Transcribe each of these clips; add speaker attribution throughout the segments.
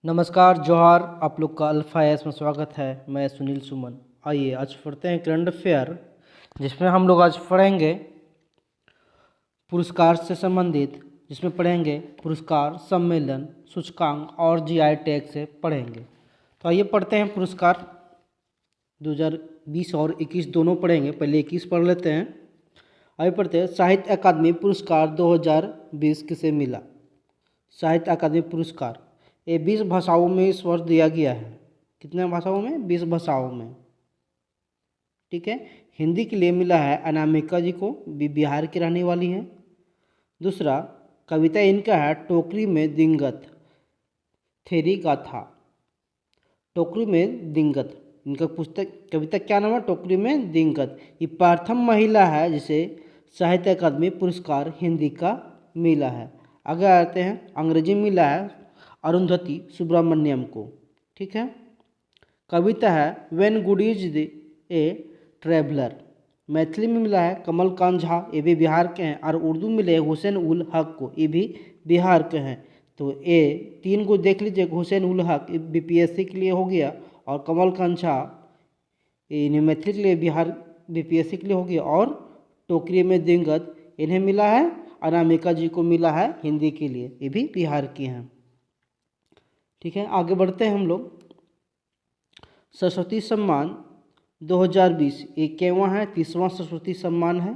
Speaker 1: नमस्कार जोहार। आप लोग का अल्फ़ा एस में स्वागत है। मैं सुनील सुमन। आइए आज पढ़ते हैं करंट अफेयर, जिसमें हम लोग आज पढ़ेंगे पुरस्कार से संबंधित, जिसमें पढ़ेंगे पुरस्कार, सम्मेलन, सूचकांक और जीआई टैग से पढ़ेंगे। तो आइए पढ़ते हैं पुरस्कार 2020 और 21 दोनों पढ़ेंगे। पहले 21 पढ़ लेते हैं। आइए पढ़ते हैं। साहित्य अकादमी पुरस्कार 2020 किसे मिला? साहित्य अकादमी पुरस्कार ये 20 भाषाओं में इस वर्ष दिया गया है। कितने भाषाओं में? 20 भाषाओं में। ठीक है। हिंदी के लिए मिला है अनामिका जी को, बिहार की रहने वाली है। दूसरा कविता इनका है टोकरी में दिंगत, थेरी गाथा। टोकरी में दिंगत, इनका पुस्तक कविता क्या नाम है? टोकरी में दिंगत। ये प्रथम महिला है जिसे साहित्य अकादमी पुरस्कार हिंदी का मिला है। आगे आते हैं। अंग्रेजी मिला है अरुंधति सुब्रमण्यम को। ठीक है। कविता है when good is a traveller. Maithili में मिला है कमलकांत झा, ये भी बिहार के हैं। और उर्दू मिले हुसैन उल हक को, ये भी बिहार के हैं। तो ये तीन को देख लीजिए। हुसैन उल हक बीपीएससी के लिए हो गया, और कमलकांत झा इन्हें मैथिली के लिए, बिहार बीपीएससी के लिए हो गया। और टोकरी में दिंगत इन्हें मिला है, अनामिका जी को मिला है हिंदी के लिए, ये भी बिहार की हैं। ठीक है। आगे बढ़ते हैं हम लोग। सरस्वती सम्मान 2020 21वां है, 30वां सरस्वती सम्मान है।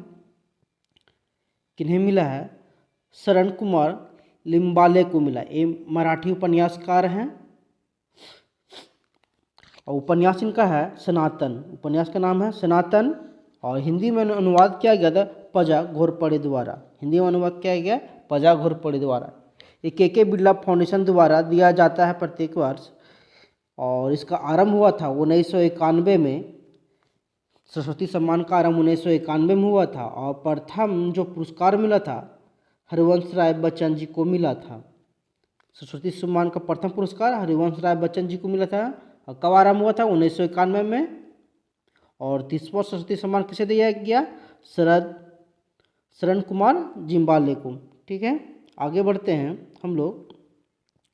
Speaker 1: किन्हें मिला है? शरण कुमार लिम्बाले को मिला। ये मराठी उपन्यासकार हैं, और उपन्यास इनका है सनातन। उपन्यास का नाम है सनातन, और हिंदी में अनुवाद किया गया था पजा घोरपड़े द्वारा। हिंदी में अनुवाद किया गया पजा घोरपड़े द्वारा। ये के बिरला फाउंडेशन द्वारा दिया जाता है प्रत्येक वर्ष, और इसका आरंभ हुआ था 1991 में। सरस्वती सम्मान का आरंभ 1991 में हुआ था, और प्रथम जो पुरस्कार मिला था हरिवंश राय बच्चन जी को मिला था। सरस्वती सम्मान का प्रथम पुरस्कार हरिवंश राय बच्चन जी को मिला था। और कब आरंभ हुआ था? 1991 में। और 30वां सरस्वती सम्मान किसे दिया गया? शरण कुमार जिम्बाले को। ठीक है। आगे बढ़ते हैं हम लोग।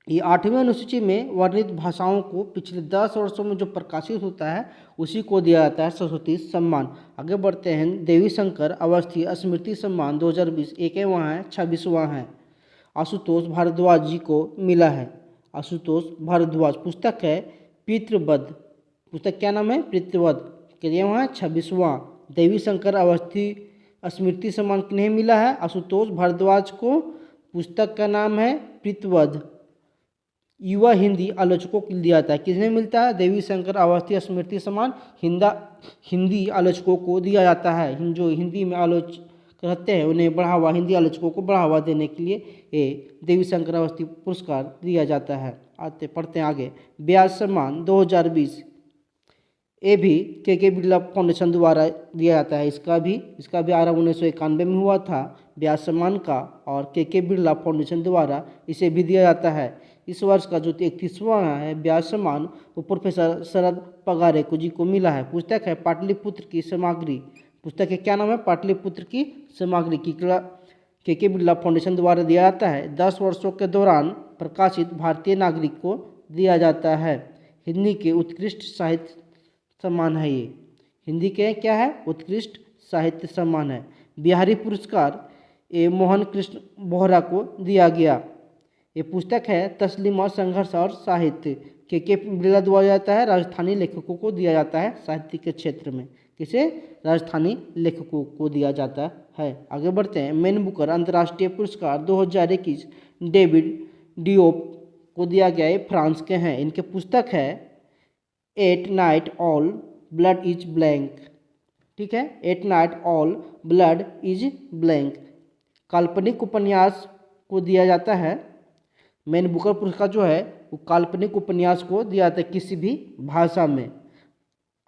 Speaker 1: ये 8वीं अनुसूची में वर्णित भाषाओं को पिछले 10 वर्षों में जो प्रकाशित होता है उसी को दिया जाता है सरस्वती सम्मान। आगे बढ़ते हैं। देवी शंकर अवस्थी स्मृति सम्मान 2020 21वां है, 26वां है। आशुतोष भारद्वाज जी को मिला है। आशुतोष भारद्वाज। पुस्तक है पितृवध। पुस्तक क्या नाम है? पितृवध। कितवां है? 26वां। देवी शंकर अवस्थी स्मृति सम्मान किन्हें मिला है? आशुतोष भारद्वाज को। पुस्तक का नाम है पितृवध। युवा हिंदी आलोचकों को दिया जाता है। किसने मिलता है? देवी शंकर अवस्थी स्मृति सम्मान हिंदी आलोचकों को दिया जाता है। जो हिंदी में आलोचक रहते हैं उन्हें बढ़ावा, हिंदी आलोचकों को बढ़ावा देने के लिए ये देवी शंकर अवस्थी पुरस्कार दिया जाता है। आते पढ़ते हैं आगे। व्यास सम्मान 2020 ये भी के बिरला फाउंडेशन द्वारा दिया जाता है। इसका भी आरंभ 1991 में हुआ था व्यास सम्मान का, और के बिरला फाउंडेशन द्वारा इसे भी दिया जाता है। इस वर्ष का जो 31वां है व्यास सम्मान वो प्रोफेसर शरद पगारेको जी को मिला है। पुस्तक है पाटलिपुत्र की सामग्री। पुस्तक के क्या नाम है? पाटलिपुत्र की सामग्री। के बिरला फाउंडेशन द्वारा दिया जाता है। 10 वर्षों के दौरान प्रकाशित भारतीय नागरिक को दिया जाता है। हिंदी के उत्कृष्ट साहित्य सम्मान है ये। हिंदी के क्या है? उत्कृष्ट साहित्य सम्मान है। बिहारी पुरस्कार ये मोहन कृष्ण बोहरा को दिया गया। ये पुस्तक है तस्लीमा संघर्ष और साहित्य। के बिरला द्वारा जाता है। राजस्थानी लेखकों को दिया जाता है साहित्य के क्षेत्र में। किसे? राजस्थानी लेखकों को दिया जाता है। आगे बढ़ते हैं। मैन बुकर अंतर्राष्ट्रीय पुरस्कार 2021 डेविड डियोप को दिया गया। ये फ्रांस के हैं। इनके पुस्तक है at night all blood is blank. ठीक है। At night all blood is blank काल्पनिक उपन्यास को दिया जाता है। मैन बुकर पुरस्कार जो है वो काल्पनिक उपन्यास को दिया जाता है किसी भी भाषा में।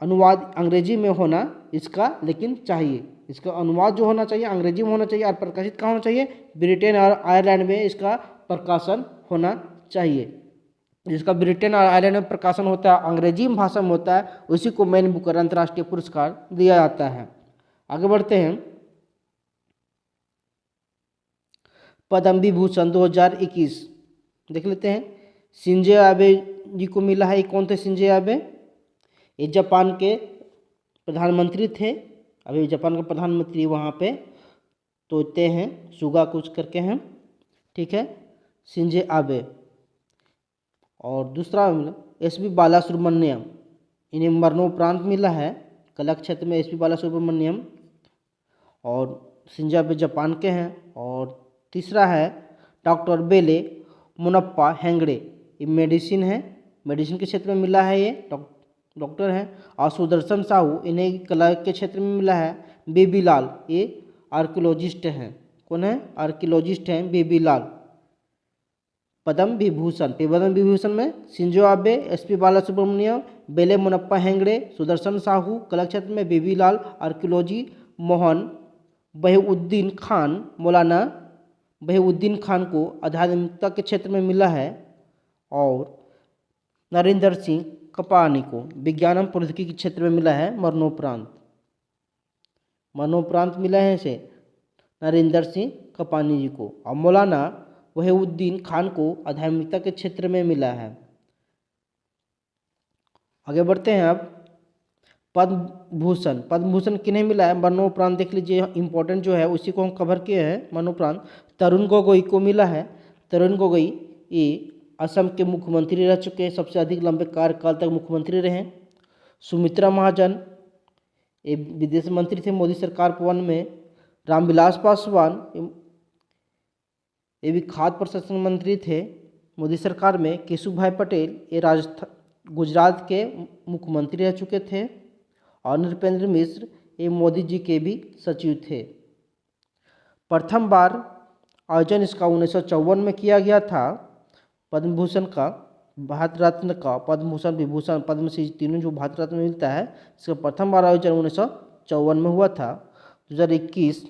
Speaker 1: अनुवाद अंग्रेजी में होना इसका लेकिन चाहिए। इसका अनुवाद जो होना चाहिए अंग्रेजी में होना चाहिए, और प्रकाशित कहाँ होना चाहिए? ब्रिटेन और आयरलैंड में इसका प्रकाशन होना चाहिए। जिसका ब्रिटेन और आयरलैंड में प्रकाशन होता है, अंग्रेजी भाषा में होता है, उसी को मैन बुकर अंतर्राष्ट्रीय पुरस्कार दिया जाता है। आगे बढ़ते हैं। पद्म विभूषण 2021 देख लेते हैं। शिंजो आबे जी को मिला है। ये कौन थे शिंजो आबे? ये जापान के प्रधानमंत्री थे। अभी जापान के प्रधानमंत्री वहाँ पे तोते हैं, सुगा कुछ करके हैं, ठीक है, शिंजो आबे। और दूसरा एसपी बालासुब्रमण्यम, इन्हें मरणोपरांत मिला है कला क्षेत्र में, एसपी बालासुब्रमण्यम। और शिंजो आबे जापान के हैं। और तीसरा है डॉक्टर बेले मुनप्पा हेगड़े, ये मेडिसिन है, मेडिसिन के क्षेत्र में मिला है, ये डॉक्टर हैं। और सुदर्शन साहू, इन्हें कला के क्षेत्र में मिला है। बेबी लाल, ये आर्कियोलॉजिस्ट हैं। कौन है? आर्कियोलॉजिस्ट हैं बेबी लाल। पद्म विभूषण, पद्म विभूषण में शिंजो आबे, एसपी बालासुब्रमण्यम, बेले मुनप्पा हेगड़े, सुदर्शन साहू, कला क्षेत्र में बेबी लाल, आर्कियोलॉजी मोहन बहीउद्दीन खान, मौलाना बहीउद्दीन खान को आध्यात्मिकता के क्षेत्र में मिला है। और नरेंद्र सिंह कपानी को विज्ञान प्रौद्योगिकी के क्षेत्र में मिला है मरणोपरांत। मरणोपरांत मिला है इसे नरेंद्र सिंह कपानी जी को। और मौलाना वहीउद्दीन खान को आध्यात्मिकता के क्षेत्र में मिला है। आगे बढ़ते हैं अब। पद्म भूषण, पद्म भूषण किन्हें मिला है? मरणोपरांत देख लीजिए, इंपॉर्टेंट जो है उसी को हम कवर किए हैं। मरणोपरांत तरुण गोगोई को मिला है। तरुण गोगोई ये असम के मुख्यमंत्री रह चुके हैं, सबसे अधिक लंबे कार्यकाल तक मुख्यमंत्री रहे। सुमित्रा महाजन, ये विदेश मंत्री थे मोदी सरकार भवन में। रामविलास पासवान, ये भी खाद्य प्रशासन मंत्री थे मोदी सरकार में। केशुभाई पटेल, ये राजस्थान गुजरात के मुख्यमंत्री रह चुके थे। और नृपेंद्र मिश्र, ये मोदी जी के भी सचिव थे। प्रथम बार आयोजन इसका 1954 में किया गया था। पद्म भूषण का, भारत रत्न का, पद्म भूषण, विभूषण, पद्मश्री तीनों जो भारत रत्न में मिलता है, इसका प्रथम बार आयोजन 1954 में हुआ था। 2021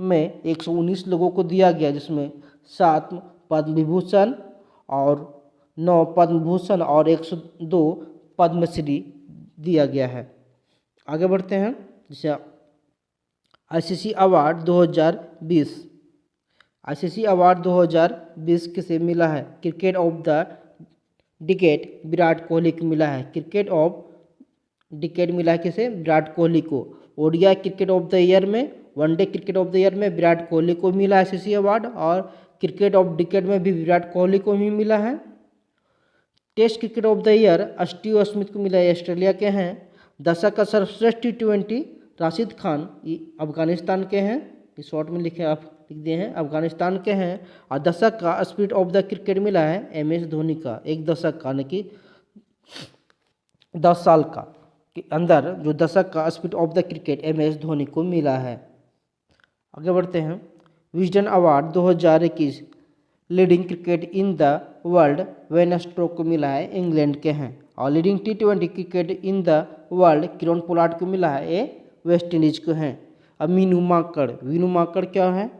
Speaker 1: में 119 लोगों को दिया गया, जिसमें 7 पद्म विभूषण और 9 पद्म भूषण और 102 पद्मश्री दिया गया है। आगे बढ़ते हैं। जैसे आईसीसी अवार्ड 2020, आईसीसी अवार्ड 2020 किसे मिला है? Cricket of the decade Virat Kohli को मिला है। क्रिकेट ऑफ डिकेड मिला है किसे? विराट कोहली को। ODI cricket of the year में, one day cricket of the year में विराट कोहली को मिला आईसीसी अवार्ड। और क्रिकेट ऑफ डिकेड में भी विराट कोहली को ही मिला है। Test cricket of the year Steve Smith को मिला है, ऑस्ट्रेलिया के हैं। दशक का सर्वश्रेष्ठ T20 राशिद खान, ये अफगानिस्तान के हैं, ये शॉर्ट में लिखे आप लिख दिए हैं, अफगानिस्तान के हैं। और दशक का स्पिरिट ऑफ द क्रिकेट मिला है MS धोनी का। एक दशक का, यानी कि 10 साल का के अंदर जो दशक का spirit of the cricket MS Dhoni को मिला है। आगे बढ़ते हैं। Wisden award 2021 leading cricket in the world when stroke को मिला है, इंग्लैंड के हैं। और leading T20 cricket in the world Kieron Pollard को मिला है, ये वेस्ट इंडीज को हैं। अब मीनू माकड़, मीनू माकड़ क्या है?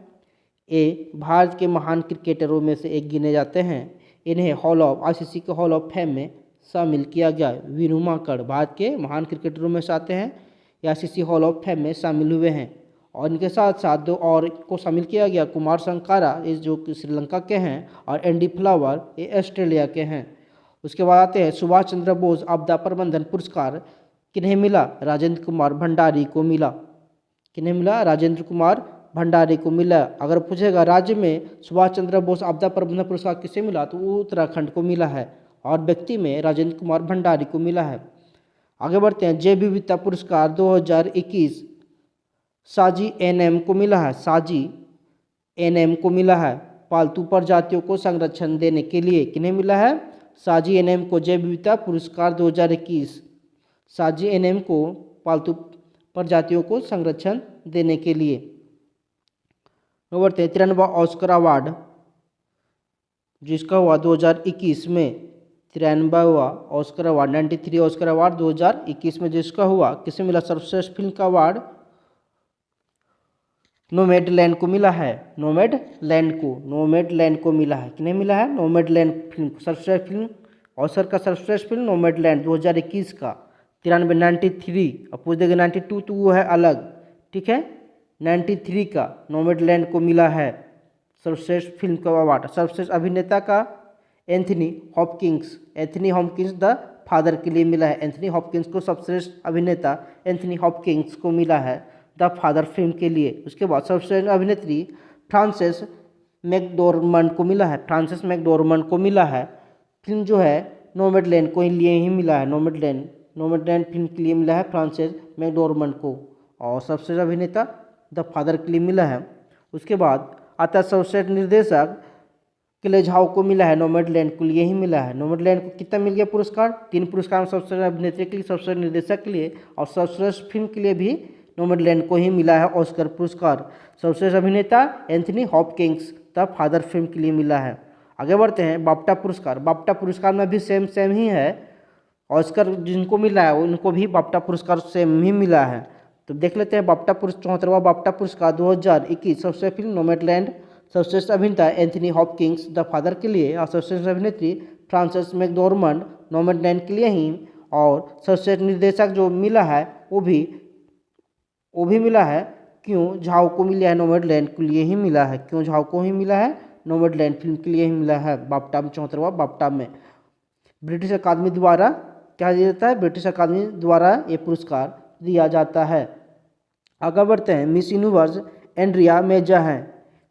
Speaker 1: ये भारत के महान क्रिकेटरों में से एक गिने जाते हैं। इन्हें हॉल ऑफ आईसीसी के हॉल ऑफ फेम में शामिल किया गया। वीनू माकड़ भारत के महान क्रिकेटरों में से आते हैं, ये आईसीसी हॉल ऑफ फेम में शामिल हुए हैं। और इनके साथ साथ 2 और को शामिल किया गया, कुमार संकारा, ये जो श्रीलंका के हैं, और एंडी फ्लावर, ये ऑस्ट्रेलिया के हैं। उसके बाद आते हैं सुभाष चंद्र बोस आपदा प्रबंधन पुरस्कार किन्हें मिला? राजेंद्र कुमार भंडारी को मिला। किन्हें मिला? राजेंद्र कुमार भंडारी को मिला। अगर पूछेगा राज्य में सुभाष चंद्र बोस आपदा प्रबंधन पुरस्कार किसे मिला, तो वो उत्तराखंड को मिला है। और व्यक्ति में राजेंद्र कुमार भंडारी को मिला है। आगे बढ़ते हैं। जैव विविधता पुरस्कार 2021 साजी NM को मिला है, साजी NM को मिला है, पालतू प्रजातियों को संरक्षण देने के लिए। किन्हें मिला है? साजी NM को जैव विविधता पुरस्कार 2021, साजी NM को पालतू प्रजातियों को संरक्षण देने के लिए। बढ़ते हैं 93वां ऑस्कर अवार्ड जिसका हुआ 2021 में, 93वां ऑस्कर अवार्ड, 93 ऑस्कर अवार्ड 2021 में जिसका हुआ, किसे मिला? सर्वश्रेष्ठ फिल्म का अवार्ड नोमैडलैंड को मिला है। नोमैडलैंड को मिला है। किन्हें मिला है? नोमैडलैंड फिल्म सर्वश्रेष्ठ फिल्म, ऑस्कर का सर्वश्रेष्ठ फिल्म नोमैडलैंड 2021 का। 93 अब पूछ देगा 92 तो वो है अलग, ठीक है। 93 का नोमैडलैंड को मिला है सर्वश्रेष्ठ फिल्म का अवार्ड। सर्वश्रेष्ठ अभिनेता का एंथनी हॉपकिंस द फादर के लिए मिला है। एंथनी हॉपकिंस को सर्वश्रेष्ठ अभिनेता एंथनी हॉपकिंस को मिला है द फादर फिल्म के लिए। उसके बाद सर्वश्रेष्ठ अभिनेत्री फ्रांसेस मैकडोरमंड को मिला है। फ्रांसेस मैकडोरमंड को मिला है फिल्म जो है नोमैडलैंड को लिए ही मिला है। नोमैडलैंड फिल्म के लिए मिला है फ्रांसेस मैकडोरमंड को। और सर्वश्रेष्ठ अभिनेता द फादर के लिए मिला है। उसके बाद आता है सर्वश्रेष्ठ निर्देशक क्ले झाओ को मिला है। नोमैडलैंड के लिए ही मिला है। नोमैडलैंड को कितना मिल गया पुरस्कार? 3 पुरस्कार, सर्वश्रेष्ठ अभिनेत्री के लिए, सर्वश्रेष्ठ निर्देशक के लिए और सर्वश्रेष्ठ फिल्म के लिए भी नोमैडलैंड को ही मिला है ऑस्कर पुरस्कार। सर्वश्रेष्ठ अभिनेता Anthony Hopkins the father film के लिए मिला है। आगे बढ़ते हैं बाफ्टा पुरस्कार। बाफ्टा पुरस्कार में भी सेम ही है। ऑस्कर जिनको मिला है उनको भी बाफ्टा पुरस्कार सेम ही मिला है। तो देख लेते हैं बाफ्टा 74वां बाफ्टा पुरस्कार 2021 सर्वश्रेष्ठ फिल्म नोमैडलैंड, सर्वश्रेष्ठ अभिनेता एंथनी हॉपकिंस द फादर के लिए और सर्वश्रेष्ठ अभिनेत्री फ्रांसेस मैकडोरमंड नोमैडलैंड के लिए ही। और सर्वश्रेष्ठ निर्देशक जो मिला है वो भी मिला है क्यों झाओ को मिला है नोमैडलैंड के लिए ही मिला है। क्यों झाओ को ही मिला है नोमैडलैंड फिल्म के लिए ही मिला है बाफ्टा में 74वां बाफ्टा में। ब्रिटिश अकादमी द्वारा क्या दिया जाता है? ब्रिटिश अकादमी द्वारा ये पुरस्कार दिया जाता है। आगे बढ़ते हैं मिस यूनिवर्स एंड्रिया मेजा है।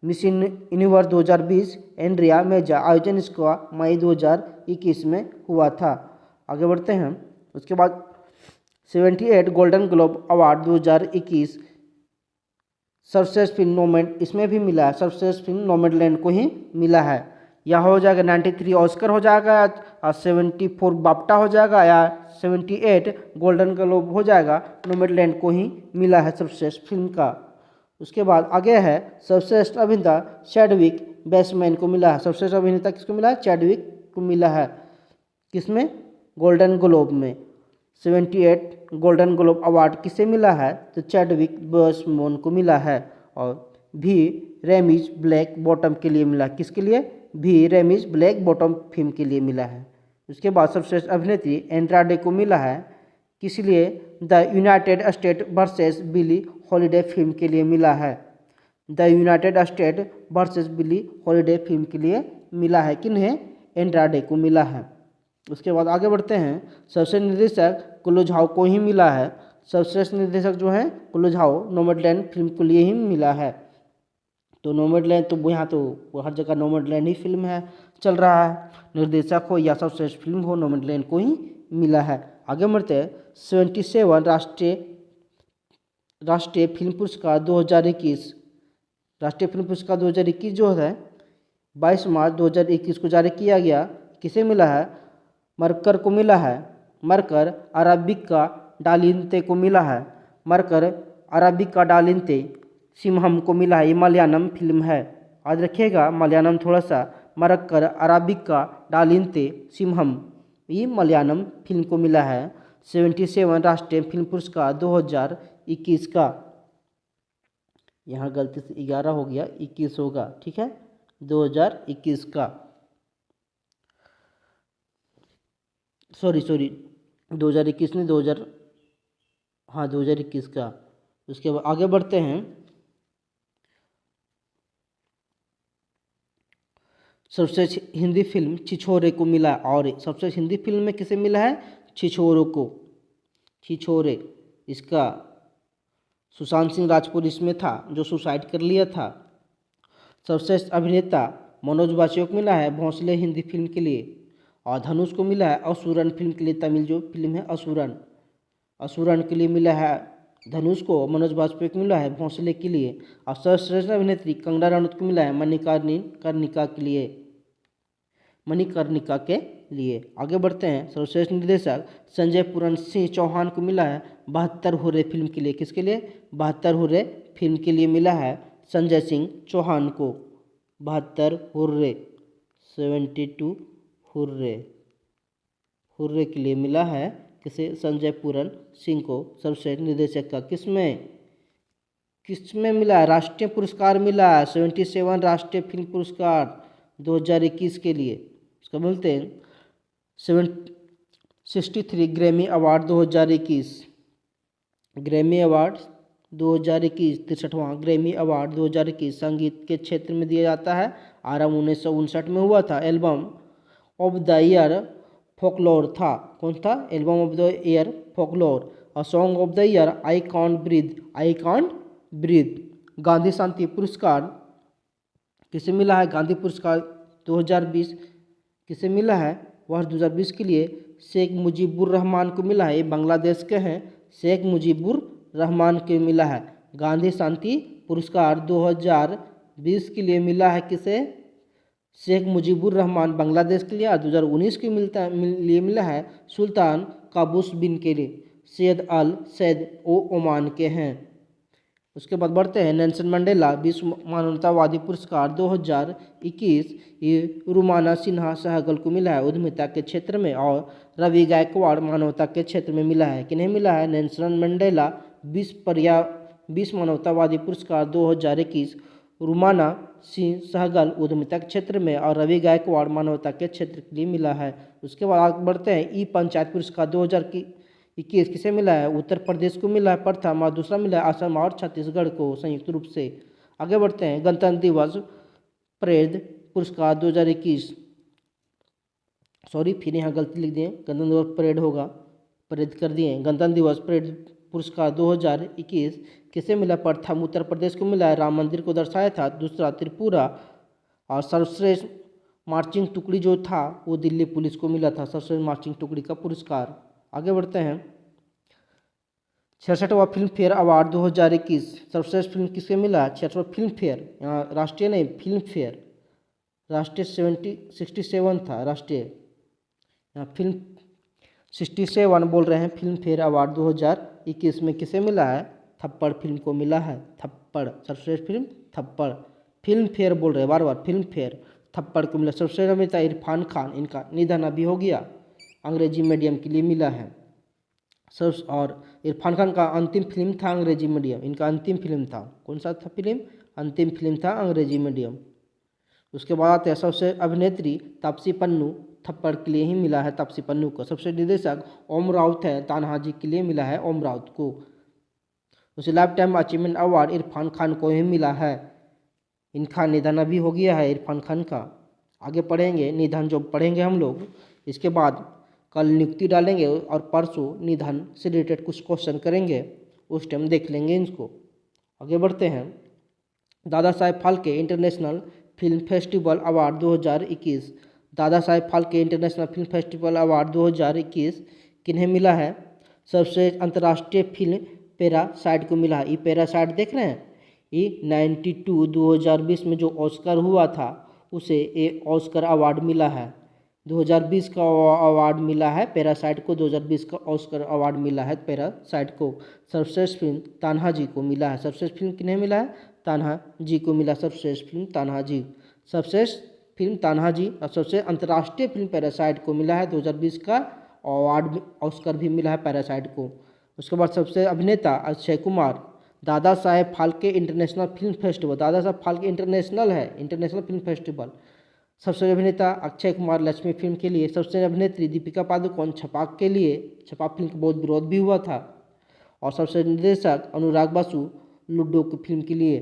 Speaker 1: मिस यूनिवर्स 2020 एंड्रिया मेजा आयोजन इसका मई 2021 में हुआ था। आगे बढ़ते हैं। उसके बाद 78 गोल्डन ग्लोब अवार्ड 2021 सर्वश्रेष्ठ फिल्म नोमैड इसमें भी मिला है। सर्वश्रेष्ठ फिल्म नोमैडलैंड को ही मिला है। या हो जाएगा 93 ऑस्कर हो जाएगा या 74 बाफ्टा हो जाएगा या 78 गोल्डन ग्लोब हो जाएगा। नोमैडलैंड को ही मिला है सर्वश्रेष्ठ फिल्म का। उसके बाद आगे है सर्वश्रेष्ठ अभिनेता चैडविक बोसेमैन को मिला है। सर्वश्रेष्ठ अभिनेता किसको मिला है? चैडविक को मिला है। किसमें? गोल्डन ग्लोब में। 78 गोल्डन ग्लोब अवार्ड किसे मिला है? तो चैडविक बोसेमैन को मिला है। और भी रेमिज ब्लैक बॉटम के लिए मिला। किसके लिए? भी रेमिज ब्लैक बॉटम फिल्म के लिए मिला है। उसके बाद सर्वश्रेष्ठ अभिनेत्री एंड्राडे को मिला है किस लिए? The United State versus Billie Holiday film के लिए मिला है। The United State versus Billie Holiday film के लिए मिला है। किन्हें? एंड्राडे को मिला है। उसके बाद आगे बढ़ते हैं। सर्वश्रेष्ठ निर्देशक क्ले झाओ को ही मिला है। सर्वश्रेष्ठ निर्देशक जो है क्ले झाओ नोमैडलैंड फिल्म के लिए ही मिला है। तो नोमैडलैंड तो यहाँ तो हर जगह नोमैडलैंड ही फिल्म है चल रहा है। निर्देशक हो या सर्वश्रेष्ठ फिल्म हो नोमैडलैंड को ही मिला है। आगे बढ़ते हैं। 77 राष्ट्रीय फिल्म पुरस्कार 2021 राष्ट्रीय फिल्म पुरस्कार 2021 जो है 22 मार्च 2021 को जारी किया गया। किसे मिला है? मरकर को मिला है। मरकर अराबिका डालिंते को मिला है। मरकर अराबिका डालिंते सिम्हम को मिला है। ये मलयालम फिल्म है, आज रखिएगा मलयालम थोड़ा सा। मरक्कर अराबिका डालिंते सिम्हम ये मलयालम फिल्म को मिला है। 77 राष्ट्रीय फिल्म पुरस्कार 2021 का। यहाँ गलती से 11 हो गया, 21 होगा, ठीक है, 2021 का। सॉरी 2021 नहीं 2021 का। उसके बाद आगे बढ़ते हैं। सबसे हिंदी फिल्म छिछोरे को मिला। और सबसे हिंदी फिल्म में किसे मिला है? छिछोरे को। छिछोरे इसका सुशांत सिंह राजपूत इसमें था जो सुसाइड कर लिया था। सर्वश्रेष्ठ अभिनेता मनोज वाजपेयी को मिला है भोंसले हिंदी फिल्म के लिए। और धनुष को मिला है असुरन फिल्म के लिए। तमिल जो फिल्म है असुरन के लिए मिला है धनुष को। मनोज वाजपेयी को मिला है भोंसले के लिए। और सर्वश्रेष्ठ अभिनेत्री कंगना रनौत को मिला है मणिकर्णिका के लिए। आगे बढ़ते हैं। सर्वश्रेष्ठ निर्देशक संजय पूरन सिंह चौहान को मिला है 72 हुर्रे फिल्म के लिए। किसके लिए? 72 हुर्रे फिल्म के लिए मिला है संजय सिंह चौहान को 72 हुर्रे 72 हुर्रे के लिए मिला है। किसे? संजय पूरन सिंह को सर्वश्रेष्ठ निर्देशक का। किसमें मिला है? राष्ट्रीय पुरस्कार मिला है 77 राष्ट्रीय फिल्म पुरस्कार 2021 के लिए। उसका बोलते हैं 63 ग्रैमी अवार्ड 2021। ग्रैमी अवार्ड 2021 63वां ग्रैमी अवार्ड 2021 संगीत के क्षेत्र में दिया जाता है। आरंभ 1959 में हुआ था। Album of the year folklore था। कौन था? Album of the year folklore. और song of the year I can't breathe, I can't breathe. Gandhi शांति पुरस्कार किसे मिला है? गांधी पुरस्कार 2020 किसे मिला है? वर्ष 2020 के लिए शेख मुजीबुर रहमान को मिला है। ये बांग्लादेश के हैं, शेख मुजीबुर रहमान को मिला है। गांधी शांति पुरस्कार 2020 के लिए मिला है किसे? शेख मुजीबुर रहमान बांग्लादेश के लिए। और 2019 के लिए मिला है सुल्तान काबूस बिन के लिए, सैयद अल सैद ओ ओमान के हैं। उसके बाद बढ़ते हैं नेल्सन मंडेला विश्व मानवतावादी पुरस्कार 2021 ये रुमाना सिन्हा सहगल को मिला है उद्यमिता के क्षेत्र में। और रवि गायकवाड़ मानवता के क्षेत्र में मिला है। किन्हें मिला है? नेल्सन मंडेला विश्व मानवतावादी पुरस्कार 2021 रुमाना सिंह सहगल उद्यमिता के क्षेत्र में और रवि गायकवाड़ मानवता के क्षेत्र के लिए मिला है। उसके बाद आगे बढ़ते हैं ई पंचायत पुरस्कार 2021 किसे मिला है? उत्तर प्रदेश को मिला है प्रथम, और दूसरा मिला है असम और छत्तीसगढ़ को संयुक्त रूप से। आगे बढ़ते हैं गणतंत्र दिवस परेड पुरस्कार 2021, सॉरी फिर यहाँ गलती लिख दिए, गणतंत्र दिवस परेड होगा, परेड कर दिए। गणतंत्र दिवस परेड पुरस्कार 2021 किसे मिला? प्रथम उत्तर प्रदेश को मिला है, राम मंदिर को दर्शाया था। दूसरा त्रिपुरा। और सर्वश्रेष्ठ मार्चिंग टुकड़ी जो था वो दिल्ली पुलिस को मिला था, सर्वश्रेष्ठ मार्चिंग टुकड़ी का पुरस्कार। आगे बढ़ते हैं 66वां फिल्म फेयर अवार्ड 2021 सर्वश्रेष्ठ फिल्म किसे मिला? 66वां फिल्म फेयर, यहाँ राष्ट्रीय नहीं फिल्म फेयर, राष्ट्रीय 67 था राष्ट्रीय, यहाँ फिल्म 67 बोल रहे हैं। फिल्म फेयर अवार्ड 2021 में किसे मिला है? थप्पड़ फिल्म को मिला है। थप्पड़ सर्वश्रेष्ठ फिल्म थप्पड़, फिल्म फेयर बोल रहे हैं बार बार, फिल्म फेयर थप्पड़ को मिला। सर्वश्रेष्ठ अभिनेता इरफान खान, इनका निधन अभी हो गया, अंग्रेजी मीडियम के लिए मिला है। और इरफान खान का अंतिम फिल्म था अंग्रेजी मीडियम, इनका अंतिम फिल्म था। कौन सा था फिल्म? अंतिम फिल्म था अंग्रेजी मीडियम। उसके बाद आते हैं सबसे अभिनेत्री तापसी पन्नू, थप्पड़ के लिए ही मिला है तापसी पन्नू को। सबसे निर्देशक ओम राउत है, तान्हाजी के लिए मिला है ओम राउत को। उसे life time achievement award Irfan Khan को ही मिला है, इनका निधन अभी हो गया है इरफान खान का। आगे पढ़ेंगे निधन जो पढ़ेंगे हम लोग, इसके बाद कल नियुक्ति डालेंगे और परसों निधन से रिलेटेड कुछ क्वेश्चन करेंगे, उस टाइम देख लेंगे इसको। आगे बढ़ते हैं Dada Saheb Phalke international film festival award 2021। Dada Saheb Phalke international film festival award 2021 किन्हें मिला है? सर्वश्रेष्ठ अंतर्राष्ट्रीय फिल्म पैरासाइट को मिला है। ये पैरासाइट देख रहे हैं, ये 92 2020 में जो ऑस्कर हुआ था उसे ये ऑस्कर अवार्ड मिला है। 2020 का अवार्ड मिला है पैरासाइट को, 2020 का ऑस्कर अवार्ड मिला है पैरासाइट को। सर्वश्रेष्ठ फिल्म तान्हाजी को मिला है। सर्वश्रेष्ठ फिल्म किन्हें मिला है? तान्हाजी को मिला सर्वश्रेष्ठ फिल्म तान्हाजी, सर्वश्रेष्ठ फिल्म तान्हाजी। और सबसे अंतर्राष्ट्रीय फिल्म पैरासाइट को मिला है 2020 का अवार्ड, ऑस्कर भी मिला है पैरासाइट को। उसके बाद सबसे अभिनेता अक्षय कुमार, दादा Saheb Phalke international film festival, दादा साहेब फाल्के इंटरनेशनल है, इंटरनेशनल फिल्म फेस्टिवल। सबसे अभिनेता अक्षय कुमार लक्ष्मी फिल्म के लिए। सबसे अभिनेत्री दीपिका पादुकोण छपाक के लिए, छपाक फिल्म का बहुत विरोध भी हुआ था। और सबसे निर्देशक अनुराग बासु लूडो की फिल्म के लिए।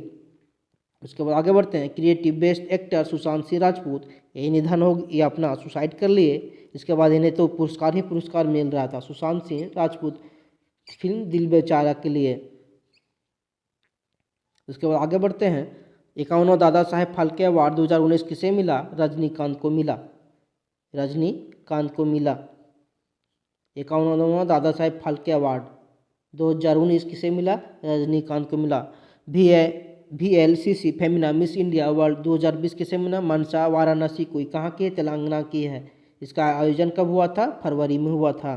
Speaker 1: उसके बाद आगे बढ़ते हैं creative best actor Sushant Singh Rajput, ये निधन हो, ये अपना सुसाइड कर लिए। इसके बाद इन्हें तो पुरस्कार ही पुरस्कार मिल रहा था, सुशांत सिंह राजपूत फिल्म दिल बेचारा के लिए। उसके बाद आगे बढ़ते हैं 51वां दादा साहेब फाल्के अवार्ड 2019 किसे मिला? रजनीकांत को मिला, रजनीकांत को मिला। 51वां दादा साहेब फाल्के अवार्ड 2019 किसे मिला? रजनीकांत को मिला। VLCC Femina miss India award 2020 किसे मिला? मनसा वाराणसी को, कहाँ की? तेलंगाना की है। इसका आयोजन कब हुआ था? फरवरी में हुआ था।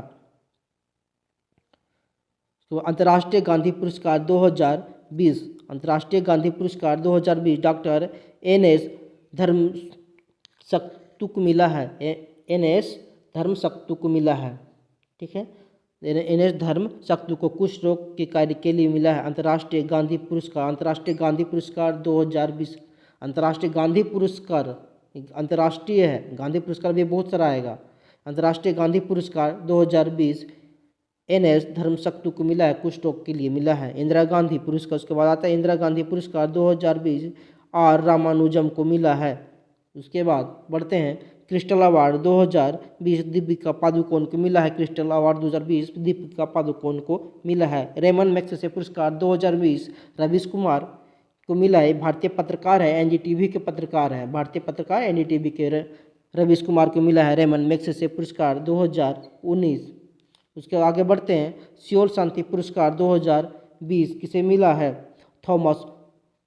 Speaker 1: तो अंतर्राष्ट्रीय गांधी पुरस्कार 2020, अंतर्राष्ट्रीय गांधी पुरस्कार 2020 डॉक्टर NS धर्मशक्तु को मिला है, NS धर्मशक्तु को मिला है, ठीक है। NS धर्मशक्तु को कुष्ठ रोग के कार्य के लिए मिला है अंतर्राष्ट्रीय गांधी पुरस्कार। अंतर्राष्ट्रीय गांधी पुरस्कार 2020, अंतर्राष्ट्रीय गांधी पुरस्कार अंतर्राष्ट्रीय है, गांधी पुरस्कार भी बहुत सारा आएगा। अंतर्राष्ट्रीय गांधी पुरस्कार 2020 NS धर्मशक्तु को मिला है, कुष्ठ रोग के लिए मिला है। इंदिरा गांधी पुरस्कार, उसके बाद आता है इंदिरा गांधी पुरस्कार 2020 R रामानुजम को मिला है। उसके बाद बढ़ते हैं क्रिस्टल अवार्ड 2020 दीपिका पादुकोण को मिला है। क्रिस्टल अवार्ड 2020 दीपिका पादुकोण को मिला है। रेमन मैग्सेसे पुरस्कार 2020 रवीश कुमार को मिला है। भारतीय पत्रकार है, एनडीटीवी के पत्रकार हैं, भारतीय पत्रकार एनडीटीवी के रवीश कुमार को मिला है रेमन मैग्सेसे पुरस्कार 2019। उसके आगे बढ़ते हैं। सियोल शांति पुरस्कार 2020 किसे मिला है? थॉमस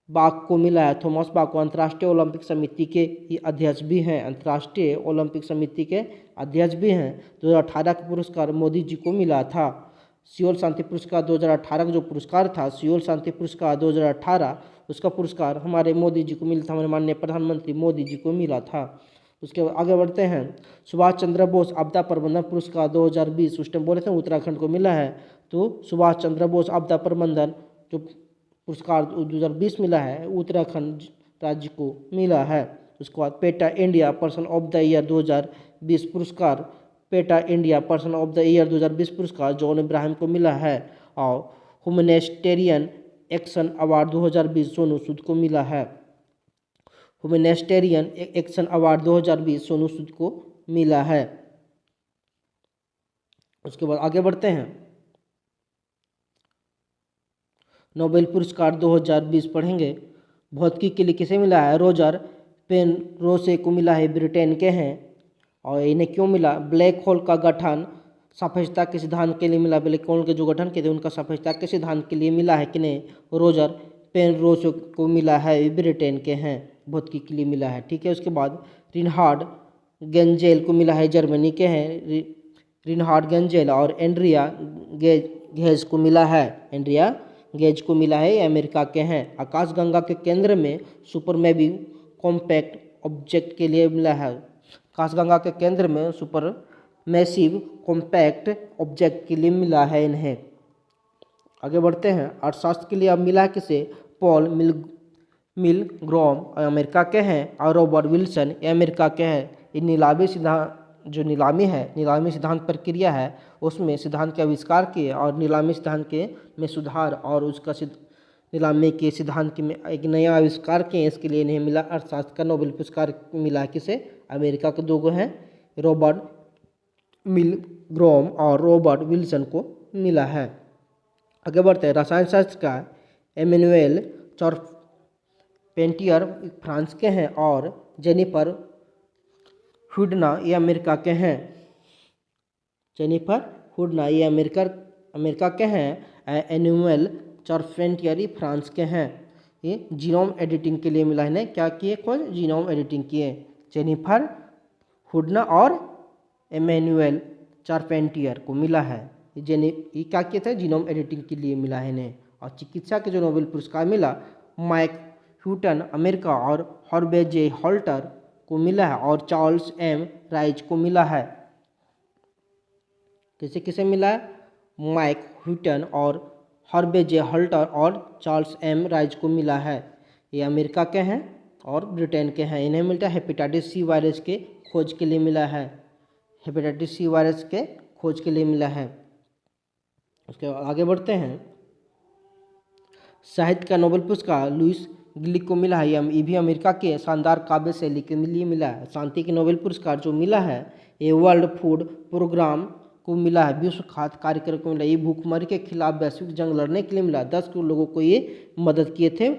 Speaker 1: बाक को मिला है। थॉमस बाक को अंतर्राष्ट्रीय ओलंपिक समिति के अध्यक्ष भी हैं, अंतर्राष्ट्रीय ओलंपिक समिति के अध्यक्ष भी हैं। 2018 का पुरस्कार मोदी जी को मिला था। सियोल शांति पुरस्कार 2018 का जो पुरस्कार था, सियोल शांति पुरस्कार 2018, उसका पुरस्कार हमारे मोदी जी को मिला था, हमारे माननीय प्रधानमंत्री मोदी जी को मिला था। उसके आगे बढ़ते हैं। सुभाष चंद्र बोस आपदा प्रबंधन पुरस्कार 2020, उस टाइम बोले थे उत्तराखंड को मिला है, तो सुभाष चंद्र बोस आपदा प्रबंधन जो पुरस्कार 2020 मिला है उत्तराखंड राज्य को मिला है। उसके बाद PETA India person of the year 2020 पुरस्कार, PETA India person of the year 2020 पुरस्कार जॉन इब्राहिम को मिला है। और humanitarian action award 2020 Sonu Sood को मिला है। Humanitarian action award 2020 Sonu Sood को मिला है। उसके बाद आगे बढ़ते हैं। नोबेल पुरस्कार 2020 पढ़ेंगे। भौतिकी के लिए किसे मिला है? रोजर पेनरोसे को मिला है, ब्रिटेन के हैं। और इन्हें क्यों मिला? ब्लैक होल का गठन सापेक्षता के सिद्धांत के लिए मिला। ब्लैक होल के जो गठन किए थे उनका सापेक्षता के सिद्धांत के लिए मिला है। किन्हें? रोजर पेनरोसे को मिला है, ब्रिटेन के हैं, भौतिकी के लिए मिला है। ठीक है। उसके बाद रिनहार्ड गेंजेल को मिला है, जर्मनी के हैं, रिनहार्ड गेंजेल। और एंड्रिया गेज को मिला है, एंड्रिया गेज को मिला है, ये अमेरिका के हैं। आकाशगंगा के केंद्र में सुपरमैसिव कॉम्पैक्ट ऑब्जेक्ट के लिए मिला है। आकाशगंगा के केंद्र में सुपरमैसिव कॉम्पैक्ट ऑब्जेक्ट के लिए मिला है इन्हें। आगे बढ़ते हैं। अर्थशास्त्र के लिए अब मिला है किसे? पॉल मिलग्रॉम अमेरिका के हैं, और रॉबर्ट विल्सन ये अमेरिका के हैं। ये नीलामी सिद्धांत जो नीलामी है, नीलामी सिद्धांत प्रक्रिया है, उसमें सिद्धांत के आविष्कार किए और नीलामी सिद्धांत के में सुधार और उसका नीलामी के सिद्धांत के में एक नया आविष्कार किए। इसके लिए इन्हें मिला अर्थशास्त्र का नोबेल पुरस्कार मिला। किसे? अमेरिका के दो हैं, रॉबर्ट मिलग्रॉम और रॉबर्ट विल्सन को मिला है। आगे बढ़ते हैं। रसायन शास्त्र का एमेनुएल चार्पेंटियर फ्रांस के हैं, और जेनिफर हुडना ये अमेरिका के हैं। जेनिफर हुडना ये अमेरिका के हैं। एनुअल चार्पेंटियर फ्रांस के हैं। ये जीनोम एडिटिंग के लिए मिला है। इन्हें क्या किए? कौन? जीनोम एडिटिंग किए, जेनिफर हुडना और एमेनुएल चार्पेंटियर को मिला है। ये क्या किए थे? जीनोम एडिटिंग के लिए मिला है इन्हें। और चिकित्सा के जो नोबेल पुरस्कार मिला, माइक ह्यूटन अमेरिका और हॉर्वे जे हॉल्टर को मिला है, और चार्ल्स एम राइज को मिला है। किसे किसे मिला है? माइक ह्यूटन और हॉर्वे जे हॉल्टर और चार्ल्स एम राइज को मिला है। ये अमेरिका के हैं और ब्रिटेन के हैं। इन्हें मिलता है हेपेटाइटिस सी वायरस के खोज के लिए मिला है, हेपेटाइटिस सी वायरस के खोज के लिए मिला है। उसके आगे बढ़ते हैं। साहित्य का नोबेल पुरस्कार लुइस ग्लिक को मिला है। ये भी अमेरिका के शानदार काव्य शैली के लिए मिला है। शांति के नोबेल पुरस्कार जो मिला है ये वर्ल्ड फूड प्रोग्राम को मिला है, विश्व खाद्य कार्यक्रम को मिला। ये भूखमरी के खिलाफ वैश्विक जंग लड़ने के लिए मिला। 10 करोड़ लोगों को ये मदद किए थे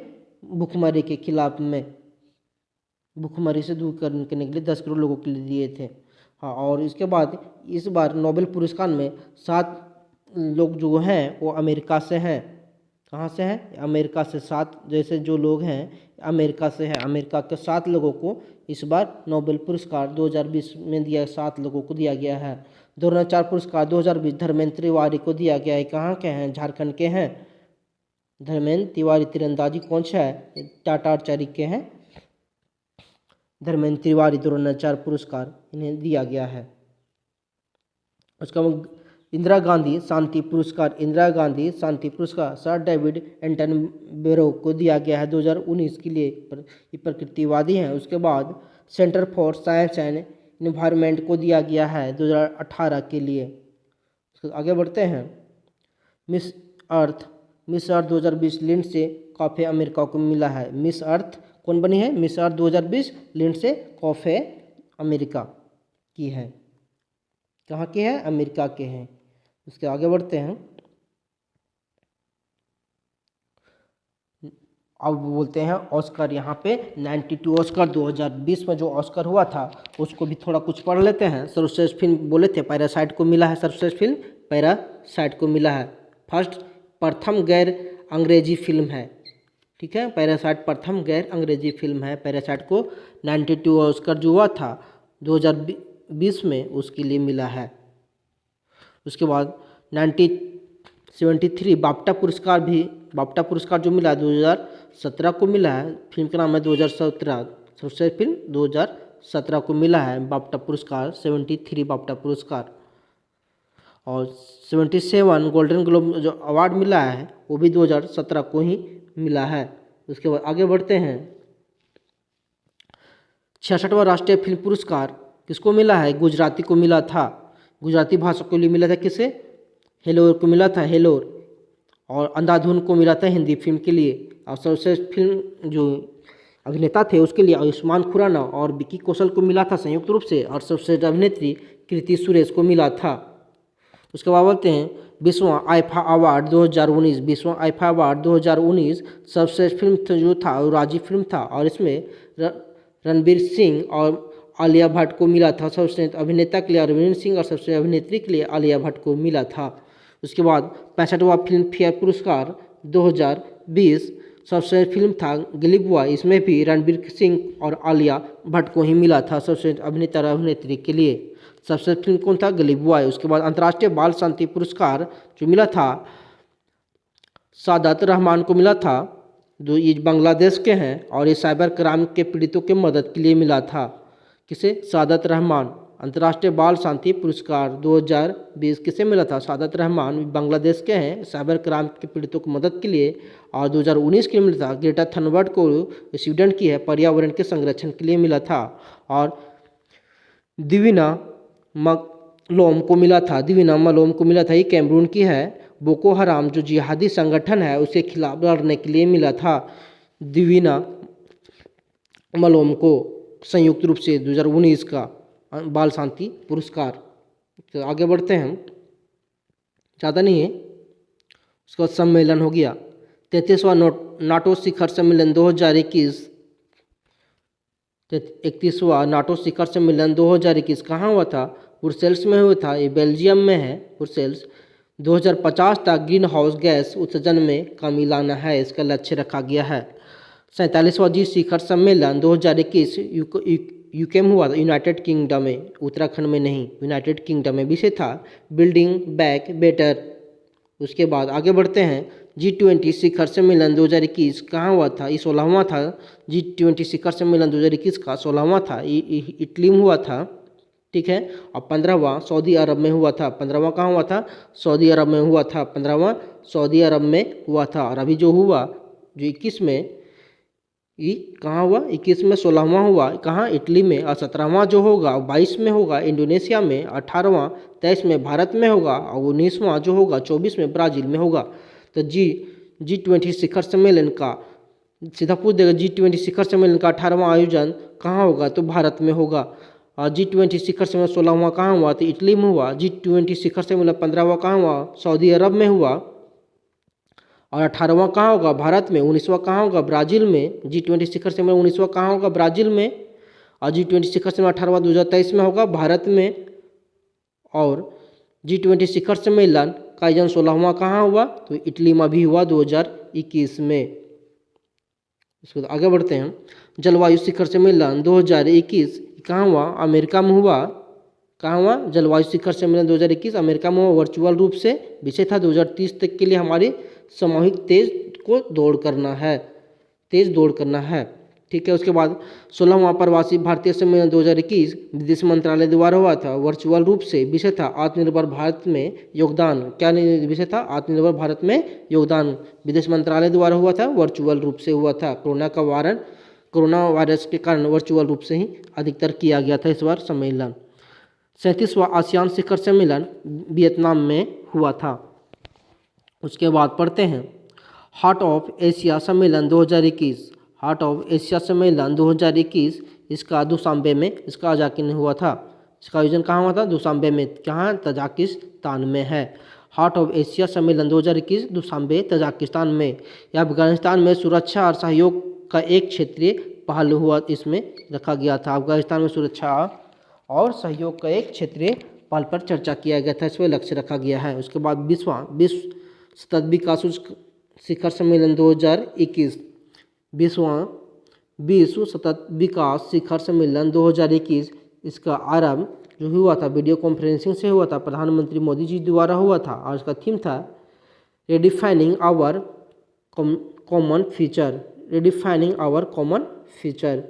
Speaker 1: भूखमरी के खिलाफ में, भूखमरी से दूर करने के लिए 10 करोड़ लोगों के लिए दिए थे। हाँ, और इसके बाद इस बार नोबेल पुरस्कार में 7 लोग जो हैं वो अमेरिका से हैं। कहाँ से हैं? अमेरिका से 7 जैसे जो लोग हैं अमेरिका से हैं। अमेरिका के 7 लोगों को इस बार नोबेल पुरस्कार 2020 में दिया, 7 लोगों को दिया गया है। द्रोणाचार्य पुरस्कार 2020 धर्मेंद्र तिवारी को दिया गया है। कहाँ के हैं? झारखंड के हैं। धर्मेंद्र तिवारी तीरंदाजी कौन सा है? टाटाचारी के हैं। धर्मेंद्र तिवारी द्रोणाचार्य पुरस्कार इन्हें दिया गया है। उसका इंदिरा गांधी शांति पुरस्कार, इंदिरा गांधी शांति पुरस्कार सर डेविड एटनबरो को दिया गया है 2019 के लिए। ये प्रकृतिवादी हैं। उसके बाद centre for science and environment को दिया गया है 2018 के लिए। आगे बढ़ते हैं। मिस अर्थ 2020 लिंडसे कॉफे अमेरिका को मिला है। मिस अर्थ कौन बनी है? मिस अर्थ 2020 लिंडसे कॉफे अमेरिका की है। कहाँ की है? अमेरिका के हैं। उसके आगे बढ़ते हैं। अब बोलते हैं ऑस्कर। यहाँ पे 92 ऑस्कर 2020 में जो ऑस्कर हुआ था उसको भी थोड़ा कुछ पढ़ लेते हैं। सर्वश्रेष्ठ फिल्म बोले थे पैरासाइट को मिला है, सर्वश्रेष्ठ फिल्म पैरासाइट को मिला है। प्रथम गैर अंग्रेजी फिल्म है, ठीक है। पैरासाइट प्रथम गैर अंग्रेजी फिल्म है। पैरासाइट को 92 ऑस्कर जो हुआ था 2020 में उसके लिए मिला है। उसके बाद 1973 बाफ्टा पुरस्कार जो मिला 2017 को मिला है। फिल्म का नाम है 2017, सर्वश्रेष्ठ फिल्म 2017 को मिला है बाफ्टा पुरस्कार, 73 बाफ्टा पुरस्कार। और 77 गोल्डन ग्लोब जो अवार्ड मिला है वो भी 2017 को ही मिला है। उसके बाद आगे बढ़ते हैं। 66वां राष्ट्रीय फिल्म पुरस्कार किसको मिला है? गुजराती को मिला था। गुजराती भाषा के लिए मिला था किसे? हेलोर को मिला था, हेलोर। और अंधाधुन को मिला था हिंदी फिल्म के लिए। और सर्वश्रेष्ठ फिल्म जो अभिनेता थे उसके लिए आयुष्मान खुराना और विकी कौशल को मिला था संयुक्त रूप से। और सर्वश्रेष्ठ अभिनेत्री कृति सुरेश को मिला था। उसके बाद बोलते हैं 20वां आईफा अवार्ड 2019। 20वां आईफा अवार्ड 2019 सर्वश्रेष्ठ फिल्म जो था वो राजी फिल्म था और इसमें रणबीर सिंह और आलिया भट्ट को मिला था। सर्वश्रेष्ठ अभिनेता के लिए रणबीर सिंह और सर्वश्रेष्ठ अभिनेत्री के लिए आलिया भट्ट को मिला था। उसके बाद 65वां फिल्म फेयर पुरस्कार 2020 सर्वश्रेष्ठ फिल्म था गली बॉय। इसमें भी रणबीर सिंह और आलिया भट्ट को ही मिला था सर्वश्रेष्ठ अभिनेता और अभिनेत्री के लिए। सर्वश्रेष्ठ फिल्म कौन था? गली बॉय। उसके बाद अंतर्राष्ट्रीय बाल शांति पुरस्कार जो मिला था सादत रहमान को मिला था, जो ये बांग्लादेश के हैं और ये साइबर क्राइम के पीड़ितों के मदद के लिए मिला था। किसे? सादत रहमान। अंतर्राष्ट्रीय बाल शांति पुरस्कार 2020 किसे मिला था? सादत रहमान, बांग्लादेश के हैं, साइबर क्राइम के पीड़ितों की मदद के लिए। और 2019 के लिए मिला था ग्रेटा थनबर्ग को, स्वीडन की है, पर्यावरण के संरक्षण के लिए मिला था। और दिविना मलोम को मिला था। दिविना मलोम को मिला था, ये कैमरून की है। बोको हराम जो जिहादी संगठन है उसके खिलाफ लड़ने के लिए मिला था दिविना मलोम को संयुक्त रूप से 2019 का बाल शांति पुरस्कार। तो आगे बढ़ते हैं, ज़्यादा नहीं है। उसके बाद सम्मेलन हो गया 33वां नाटो शिखर सम्मेलन 2021। 31वां नाटो शिखर सम्मेलन 2021 कहाँ हुआ था? ब्रुसेल्स में हुआ था। ये बेल्जियम में है ब्रुसेल्स। 2050 तक ग्रीन हाउस गैस उत्सर्जन में कमी लाना है, इसका लक्ष्य रखा गया है। 47वां जी शिखर सम्मेलन 2021 यूके में हुआ था, यूनाइटेड किंगडम में, उत्तराखंड में नहीं, यूनाइटेड किंगडम में। विषय था बिल्डिंग बैक बेटर। उसके बाद आगे बढ़ते हैं। G20 शिखर सम्मेलन 2021 कहाँ हुआ था? ये 16वां था। G20 शिखर सम्मेलन 2021 का 16वां था, इटली में हुआ था, ठीक है। और 15वां सऊदी अरब में हुआ था। 15वां कहाँ हुआ था? सऊदी अरब में हुआ था। 15वां सऊदी अरब में हुआ था। और अभी जो हुआ जो 21 में, ये कहाँ हुआ? 21 में 16वां हुआ कहाँ? इटली में। और 17वां जो होगा 22 में होगा इंडोनेशिया में। 18वां 23 में भारत में होगा। और 19वां जो होगा 24 में ब्राज़ील में होगा। तो G20 शिखर सम्मेलन का सीधा पूछ देगा, G20 शिखर सम्मेलन का 18वां आयोजन कहाँ होगा? तो भारत में होगा। और G20 शिखर सम्मेलन 16वां कहाँ हुआ? तो इटली में हुआ। G20 शिखर सम्मेलन 15वां कहाँ हुआ? सऊदी अरब में हुआ। और 18वां कहाँ होगा? भारत में। 19वां कहाँ होगा? ब्राज़ील में। G20 शिखर सम्मेलन 19वां कहाँ होगा? ब्राज़ील में। और G20 शिखर सम्मेलन 18वां 2023 में होगा भारत में। और G20 शिखर सम्मेलन का आयोजन 16वां कहाँ हुआ? तो इटली में भी हुआ 2021 में। इसके बाद आगे बढ़ते हैं। जलवायु शिखर सम्मेलन 2021 कहाँ हुआ? अमेरिका में हुआ। कहाँ हुआ? जलवायु शिखर सम्मेलन 2021 अमेरिका में हुआ, वर्चुअल रूप से। विषय था 2030 तक के लिए हमारी सामूहिक तेज दौड़ करना है, ठीक है। उसके बाद 16वां प्रवासी भारतीय सम्मेलन 2021 विदेश मंत्रालय द्वारा हुआ था, वर्चुअल रूप से। विषय था आत्मनिर्भर भारत में योगदान। क्या विषय था? आत्मनिर्भर भारत में योगदान। विदेश मंत्रालय द्वारा हुआ था, वर्चुअल रूप से हुआ था। कोरोना वायरस के कारण वर्चुअल रूप से ही अधिकतर किया गया था इस बार सम्मेलन। 37वां आसियान शिखर सम्मेलन वियतनाम में हुआ था। उसके बाद पढ़ते हैं हार्ट ऑफ एशिया सम्मेलन 2021। हार्ट ऑफ एशिया सम्मेलन 2021 इसका दुशांबे में इसका आयोजन हुआ था। इसका आयोजन कहाँ हुआ था? दुशांबे में। कहाँ? तजाकिस्तान में है। हार्ट ऑफ एशिया सम्मेलन 2021 दुशांबे तजाकिस्तान में। यह अफगानिस्तान में सुरक्षा और सहयोग का एक क्षेत्रीय पहलू हुआ, इसमें रखा गया था। अफगानिस्तान में सुरक्षा और सहयोग का एक क्षेत्रीय पहल पर चर्चा किया गया था, इसमें लक्ष्य रखा गया है। उसके बाद विश्व सतत विकास शिखर सम्मेलन 2021, विश्व सतत विकास शिखर सम्मेलन 2021, इसका आरंभ जो हुआ था वीडियो कॉन्फ्रेंसिंग से हुआ था, प्रधानमंत्री मोदी जी द्वारा हुआ था और इसका थीम था redefining our common future, redefining our common future.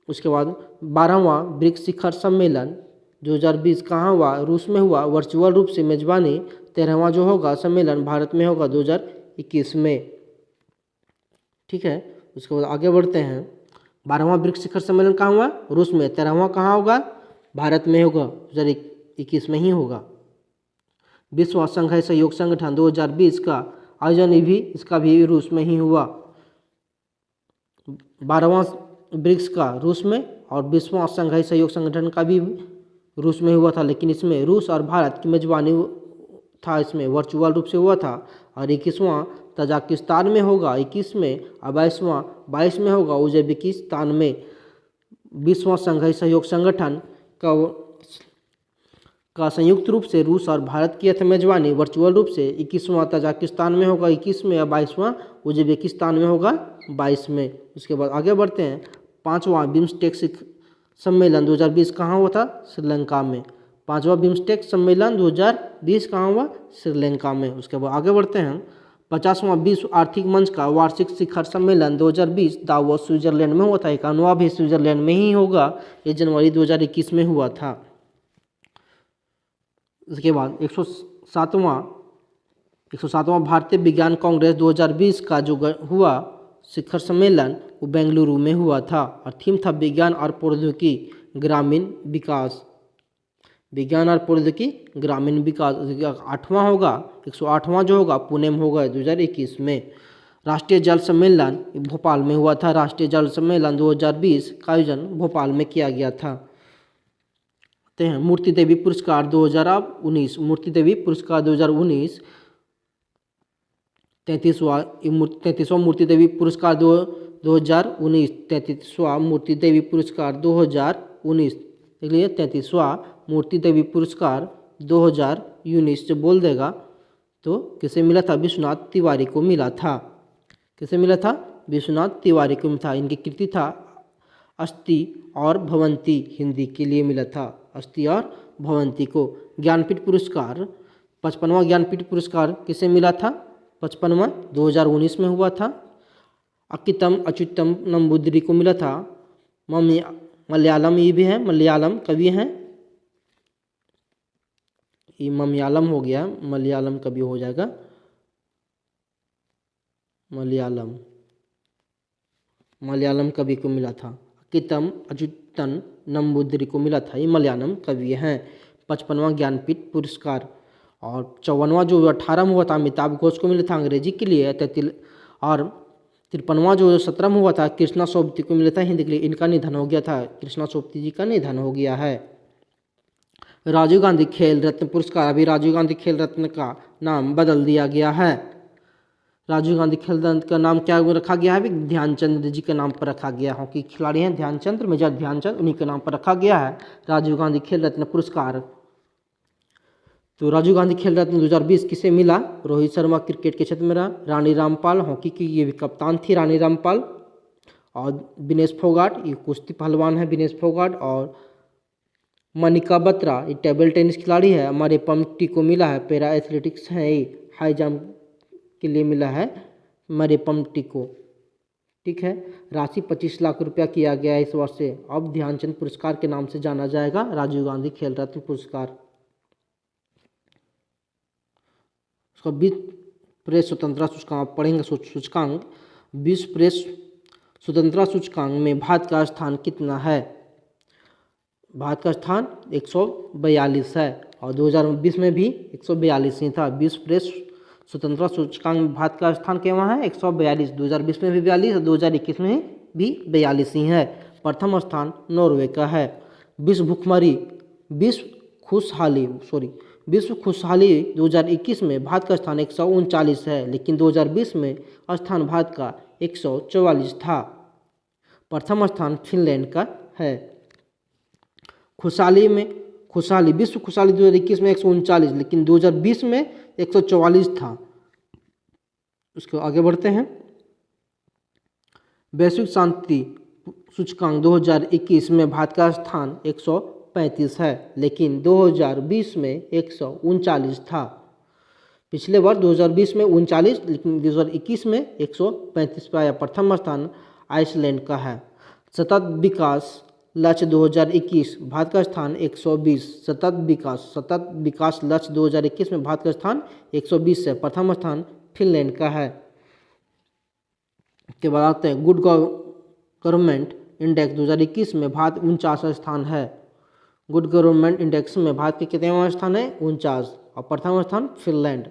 Speaker 1: उसके बाद 12वां ब्रिक्स शिखर सम्मेलन 2020 कहाँ हुआ? रूस में हुआ। वर्चुअल रूप से मेजबानी 13वां जो होगा सम्मेलन भारत में होगा 2021 में। ठीक है, उसके बाद आगे बढ़ते हैं। 12वां ब्रिक्स शिखर सम्मेलन कहाँ हुआ? रूस में। 13वां कहाँ होगा? भारत में होगा, 2021 में ही होगा। विश्व संघाई सहयोग संगठन 2020 का आयोजन भी इसका भी रूस में ही हुआ। 12वां ब्रिक्स का रूस में और 20वां संघाई सहयोग संगठन का भी रूस में हुआ था, लेकिन इसमें रूस और भारत की मेजबानी था, इसमें वर्चुअल रूप से हुआ था। और 21वां तजाकिस्तान में होगा 21 में, और 22 में होगा उज्बेकिस्तान में। 20वां संघाई सहयोग संगठन का संयुक्त रूप से रूस और भारत की मेजबानी वर्चुअल रूप से 21वां तजाकिस्तान में होगा 21 में, और 22वां उज्बेकिस्तान में होगा 22 में। उसके बाद आगे बढ़ते हैं। 5वां बिम्स्टेक सम्मेलन 2020 कहाँ हुआ था? श्रीलंका में। 5वां बिम्स्टेक सम्मेलन 2020 कहाँ हुआ? श्रीलंका में। उसके बाद आगे बढ़ते हैं। 50वां विश्व आर्थिक मंच का वार्षिक शिखर सम्मेलन 2020 दावोस स्विट्जरलैंड में हुआ था। 91वां भी स्विट्जरलैंड में ही होगा, ये जनवरी 2021 में हुआ था। उसके बाद 107वां भारतीय विज्ञान कांग्रेस 2020 का जो हुआ शिखर सम्मेलन वो बेंगलुरु में हुआ था, और थीम था विज्ञान और प्रौद्योगिकी ग्रामीण विकास। विज्ञान और प्रौद्योगिकी ग्रामीण विकास। 8वां होगा 108वां जो होगा पुणे में होगा 2021 में। राष्ट्रीय जल सम्मेलन भोपाल में हुआ था। राष्ट्रीय जल सम्मेलन 2020 का आयोजन भोपाल में किया गया था। मूर्ति देवी पुरस्कार 2019, मूर्ति देवी पुरस्कार 2019 33वां मूर्ति देवी पुरस्कार 2019, 33वां मूर्ति देवी पुरस्कार 2019, इसलिए 33वां मूर्ति देवी पुरस्कार 2019 जो बोल देगा तो किसे मिला था? विश्वनाथ तिवारी को मिला था। किसे मिला था? विश्वनाथ तिवारी को मिला था। इनकी कृति था अस्ति और भवंती, हिंदी के लिए मिला था अस्ति और भवंती को। ज्ञानपीठ पुरस्कार 55वां ज्ञानपीठ पुरस्कार किसे मिला था? 55वां 2019 में हुआ था। अक्कितम अच्युतम नंबूदिरी को मिला था। मलयालम ये भी है, मलयालम कवि हैं, ये मलयालम हो गया, मलयालम कवि हो जाएगा मलयालम कवि को मिला था। अक्कितम अच्युतन नंबूदिरी को मिला था, ये मलयालम कवि हैं। 55वां ज्ञानपीठ पुरस्कार। और 54वां जो 18 में हुआ था अमिताभ घोष को मिला था अंग्रेजी के लिए। और 53वां जो 17 में हुआ था कृष्णा सोबती को मिला था हिंदी के लिए। इनका निधन हो गया था, कृष्णा सोबती जी का निधन हो गया है। राजीव गांधी खेल रत्न पुरस्कार, अभी राजीव गांधी खेल रत्न का नाम बदल दिया गया है। राजीव गांधी खेल रत्न का नाम क्या रखा गया है? ध्यानचंद जी के नाम पर रखा गया। हॉकी खिलाड़ी हैं ध्यानचंद, मेजर ध्यानचंद, उन्हीं के नाम पर रखा गया है राजीव गांधी खेल रत्न पुरस्कार। तो राजीव गांधी खेल रत्न 2020 किसे मिला? रोहित शर्मा क्रिकेट के क्षेत्र में रहा। रानी रामपाल हॉकी की ये भी कप्तान थी रानी रामपाल। और विनेश फोगाट ये कुश्ती पहलवान है विनेश फोगाट। और मनिका बत्रा ये टेबल टेनिस खिलाड़ी है। मरियप्पन टी को मिला है, पैरा एथलेटिक्स है, ये हाई जंप के लिए मिला है मरियप्पन टी को। ठीक है, राशि 25 लाख रुपया किया गया है इस वर्ष से। अब ध्यानचंद पुरस्कार के नाम से जाना जाएगा राजीव गांधी खेल रत्न पुरस्कार। उसका विश्व प्रेस स्वतंत्रता सूचकांक पढ़ेंगे। सूचकांक विश्व प्रेस स्वतंत्रता सूचकांक में भारत का स्थान कितना है? भारत का स्थान 142 है, और 2020 में भी 142 ही था। विश्व प्रेस स्वतंत्रता सूचकांक में भारत का स्थान क्या वहाँ है? 142। 2020 में भी 42 और 2021 में भी 42 ही है। प्रथम स्थान नॉर्वे का है। विश्व खुशहाली 2021 में भारत का स्थान 139 है, लेकिन 2020 में स्थान भारत का 144 था। प्रथम स्थान फिनलैंड का है। विश्व खुशहाली 2021 में 139, लेकिन 2020 में 144 था। उसको आगे बढ़ते हैं। वैश्विक शांति सूचकांक 2021 में भारत का स्थान 135 है, लेकिन 2020 में 139 था। पिछले वर्ष 2020 में 39, लेकिन 2021 में 135 पाया। प्रथम स्थान आइसलैंड का है। सतत विकास लक्ष्य 2021 भारत का स्थान 120। सतत विकास लक्ष्य 2021 में भारत का स्थान 120 है। प्रथम स्थान फिनलैंड का है। के बाद आते हैं गुड गवर्नमेंट इंडेक्स 2021 में भारत 49 स्थान है। गुड गवर्नमेंट इंडेक्स में भारत के कितनेवां स्थान है? 49, और प्रथम स्थान फिनलैंड।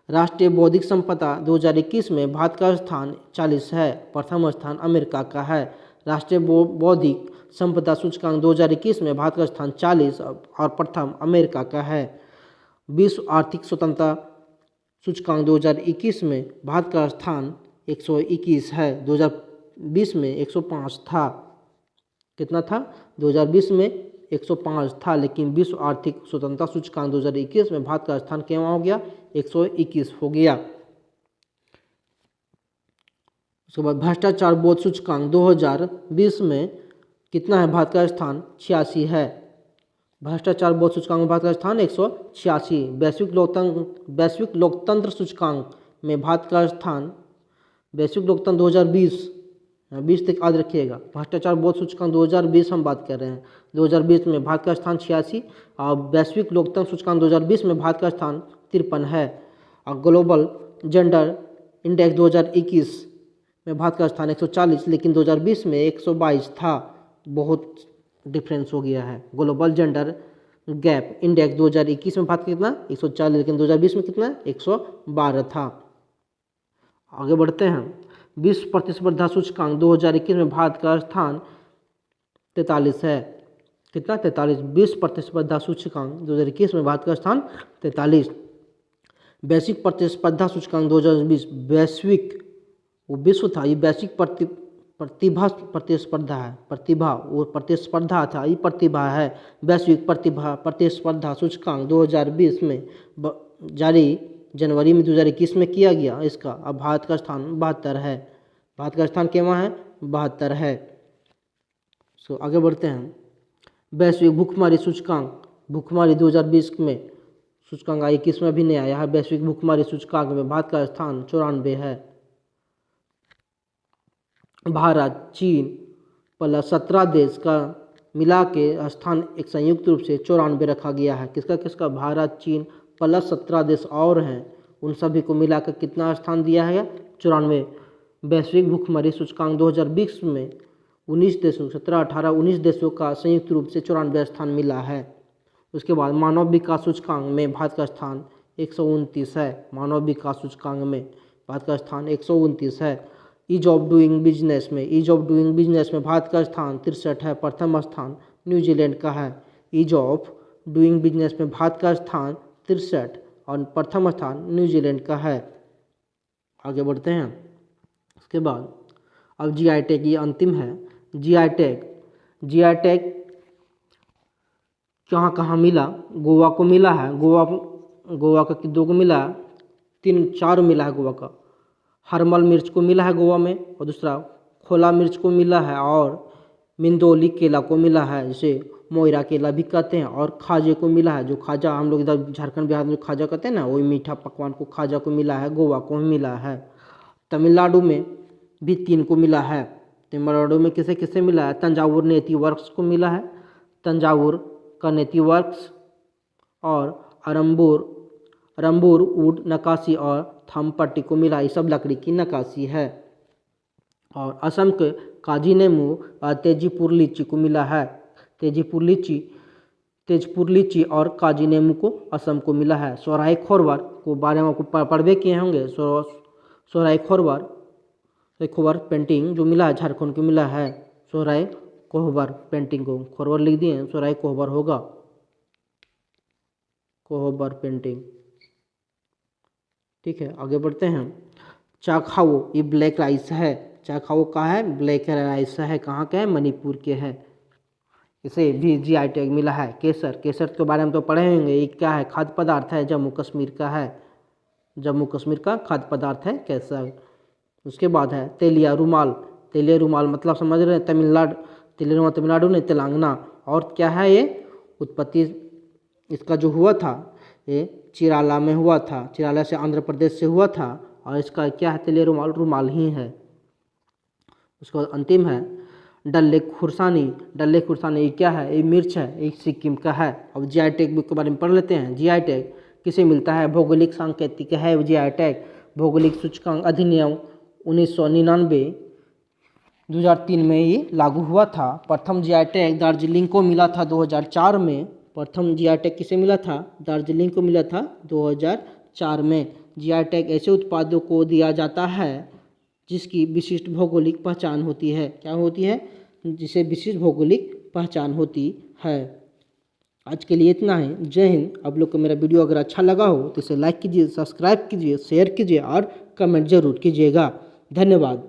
Speaker 1: राष्ट्रीय बौद्धिक संपदा 2021 में भारत का स्थान 40 है। प्रथम स्थान अमेरिका का है। राष्ट्रीय बौद्धिक संपदा सूचकांक 2021 में भारत का स्थान 40 और प्रथम अमेरिका का है। विश्व आर्थिक स्वतंत्रता सूचकांक 2021 में भारत का स्थान 121 है। 2020 में 105 था। कितना था? 2020 में 105 था, लेकिन विश्व आर्थिक स्वतंत्रता सूचकांक 2021 में भारत का स्थान क्या हो गया? 121 हो गया। उसके बाद भ्रष्टाचार बोध सूचकांक 2020 में कितना है? भारत का स्थान 86 है। भ्रष्टाचार बोध सूचकांक में भारत का स्थान 186। वैश्विक लोकतंत्र सूचकांक में भारत का स्थान, वैश्विक लोकतंत्र 2020 तक याद रखिएगा। भ्रष्टाचार बोध सूचकांक 2020 हम बात कर रहे हैं। 2020 में भारत का स्थान 86 और वैश्विक लोकतंत्र सूचकांक 2020 में भारत का स्थान 53 है। और ग्लोबल जेंडर इंडेक्स 2021 में भारत का स्थान 140, लेकिन 2020 में 122 था। बहुत डिफरेंस हो गया है। ग्लोबल जेंडर गैप इंडेक्स 2021 में भारत का कितना? 140, लेकिन 2020 में कितना? 112 था। आगे बढ़ते हैं। विश्व प्रतिस्पर्धा सूचकांक 2021 में भारत का स्थान 43 है। कितना? 43। विश्व प्रतिस्पर्धा सूचकांक 2021 में भारत का स्थान 43। वैश्विक प्रतिस्पर्धा सूचकांक 2020 वैश्विक, वो विश्व था, ये वैश्विक प्रतिस्पर्धा है। प्रतिभा वो प्रतिस्पर्धा था, ये प्रतिभा है। वैश्विक प्रतिस्पर्धा सूचकांक 2020 में जारी जनवरी में 2021 में किया गया। इसका अब भारत का स्थान 72 है। भारत का स्थान केवहाँ है? 72 है। सो आगे बढ़ते हैं। वैश्विक भूखमरी सूचकांक, भूखमरी 2020 में सूचकांक 21 में भी नहीं आया है। वैश्विक भूखमरी सूचकांक में भारत का स्थान 94 है। भारत, चीन प्लस 17 देश का मिला के स्थान एक संयुक्त रूप से 94 रखा गया है। किसका? भारत, चीन प्लस 17 देश और हैं, उन सभी को मिलाकर कितना स्थान दिया है? 94। वैश्विक भूखमरी सूचकांक 2020 में 19 देशों 17, 18, 19 देशों का संयुक्त रूप से 94 स्थान मिला है। उसके बाद मानव विकास सूचकांक में भारत का स्थान 129 है। मानव विकास सूचकांक में भारत का स्थान 129 है। ईज ऑफ डूइंग बिजनेस में भारत का स्थान 63 है। प्रथम स्थान न्यूजीलैंड का है। ईज ऑफ डूइंग बिजनेस में भारत का स्थान 63 और प्रथम स्थान न्यूजीलैंड का है। आगे बढ़ते हैं। उसके बाद अब जीआई टैग, ये अंतिम है। जीआई टैग कहाँ मिला? गोवा को मिला है। गोवा का 2 को मिला है, 3-4 मिला है गोवा का। हरमल मिर्च को मिला है गोवा में, और दूसरा खोला मिर्च को मिला है, और मिंदोली केला को मिला है, जिसे मोयरा केला भी कहते हैं, और खाजे को मिला है। जो खाजा हम लोग इधर झारखंड बिहार में जो खाजा कहते हैं ना, वही मीठा पकवान को खाजा को मिला है। गोवा को मिला है। तमिलनाडु में भी 3 को मिला है। तमिलनाडु में किसे किसे मिला है? तंजावुर नेति वर्क्स को मिला है। तंजावुर का नेति वर्क्स और अरम्बूर वुड नक्काशी और थमपट्टी को मिला। ये सब लकड़ी की नक्काशी है। और असम के काजीनेमू और तेजपुर लीची को मिला है। तेजपुर लीची और काजीनेमू को असम को मिला है। सोहराई खोरवार को बारे में पढ़वे किए होंगे। सोहराई खोरवार पेंटिंग जो मिला है झारखंड को मिला है। सोहराई कोहबर पेंटिंग को, कोहबर लिख दिए, सो राइट कोहबर होगा, कोहबर पेंटिंग। ठीक है, आगे बढ़ते हैं। चाखाओ, ये ब्लैक राइस है, चाखाओ का है, ब्लैक राइस है, कहाँ का है, मणिपुर के है। इसे भी GI टैग मिला है। केसर, केसर के बारे में तो पढ़े होंगे, ये क्या है, खाद्य पदार्थ है, जम्मू कश्मीर का है, जम्मू कश्मीर का खाद्य पदार्थ है केसर। उसके बाद है तेलिया रुमाल, तेलिया रुमाल मतलब समझ रहे हैं, तमिलनाडु, तेलिया रुमाल तमिलनाडु नहीं, तेलंगाना। और क्या है ये, उत्पत्ति इसका जो हुआ था ये चिराला में हुआ था, चिराला से आंध्र प्रदेश से हुआ था, और इसका क्या है, तेलिया रुमाल, रुमाल ही है। उसके बाद अंतिम है डल लेक खुरसानी, डल लेक खुरसानी ये क्या है, ये मिर्च है, ये सिक्किम का है। अब GI टैग के बारे में पढ़ लेते हैं। GI टैग किसे मिलता है, भौगोलिक सांकेतिक है GI टैग, भौगोलिक सूचकांक अधिनियम 1999 2003 में ये लागू हुआ था। प्रथम GI टैग दार्जिलिंग को मिला था 2004 में, प्रथम GI टैग किसे मिला था, दार्जिलिंग को मिला था 2004 में। GI टैग ऐसे उत्पादों को दिया जाता है जिसकी विशिष्ट भौगोलिक पहचान होती है, क्या होती है, जिसे विशिष्ट भौगोलिक पहचान होती है। आज के लिए इतना है, जय हिंद। आप लोग को मेरा वीडियो अगर अच्छा लगा हो तो इसे लाइक कीजिए, सब्सक्राइब कीजिए, शेयर कीजिए और कमेंट जरूर कीजिएगा। धन्यवाद।